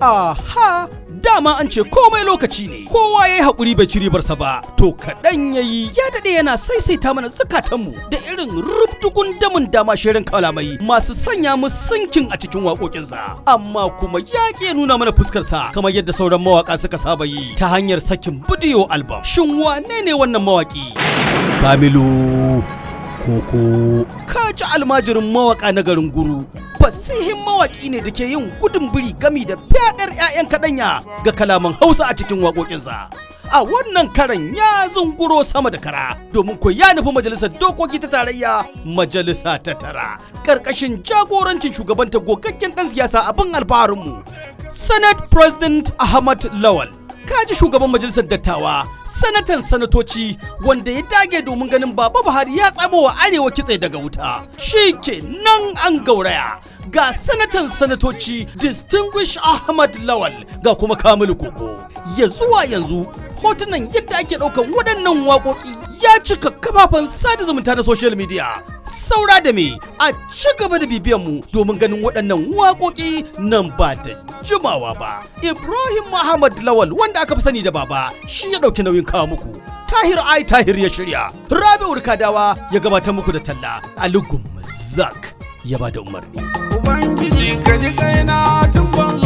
Aha, dama an ce komai lokaci ne, kowa ya yi haƙuri bai ci ribarsa ba, to kaɗan ya yi ya daɗe yana saisaita mana zukatanmu da irin rubdugun damun dama shirin kalamai masu sanya mu sinkin a cikin waƙoƙinsa, amma kuma ya ƙi nuna mana fuskarsa kamar yadda sauran mawaƙa suka saba yi ta hanyar sakin bidiyo album. Shin wane ne wannan mawaƙi? Kamilu Koko, kaji almajirin mawaƙa na garin Guru. Fasihin mawaƙi ne da ke yin gudun biri gami da fyaɗar 'ya'yan kaɗanya ga kalaman Hausa a cikin waƙoƙinsa. A wannan karan ya zunguro sama da kara domin ko ya nufi majalisar dokoki ta tarayya, majalisa ta tara, ƙarƙashin jagorancin shugabanta gogaggen ɗan siyasa abin alfaharinmu, Senate President Ahmad Lawal. Kaji shugaban majalisar dattawa, sanatan sanatoci wanda ya dage domin ganin Baba Buhari ya tsamo wa arewa kitse daga wuta. Shi ke nan an gauraya. Ga sanatan sanatoci Distinguished Ahmad Lawal ga kuma Kamilu Koko. Ya zuwa yanzu hotunan yadda ake ɗaukan waɗannan waƙoƙi ya cika kafafen sada zumunta na social media. Saura da me a ci gaba da bibiyan mu domin ganin waɗannan waƙoƙi nan ba da jimawa ba. Ibrahim Muhammad Lawal wanda aka fi sani da Baba shi ya ɗauki nauyin kawo muku. Tahir ya shirya. Rabi'u Kadawa ya gabatar muku da talla. Ali Gumzak ya ba da umarni. Ubangiji ka ji kaina tun ban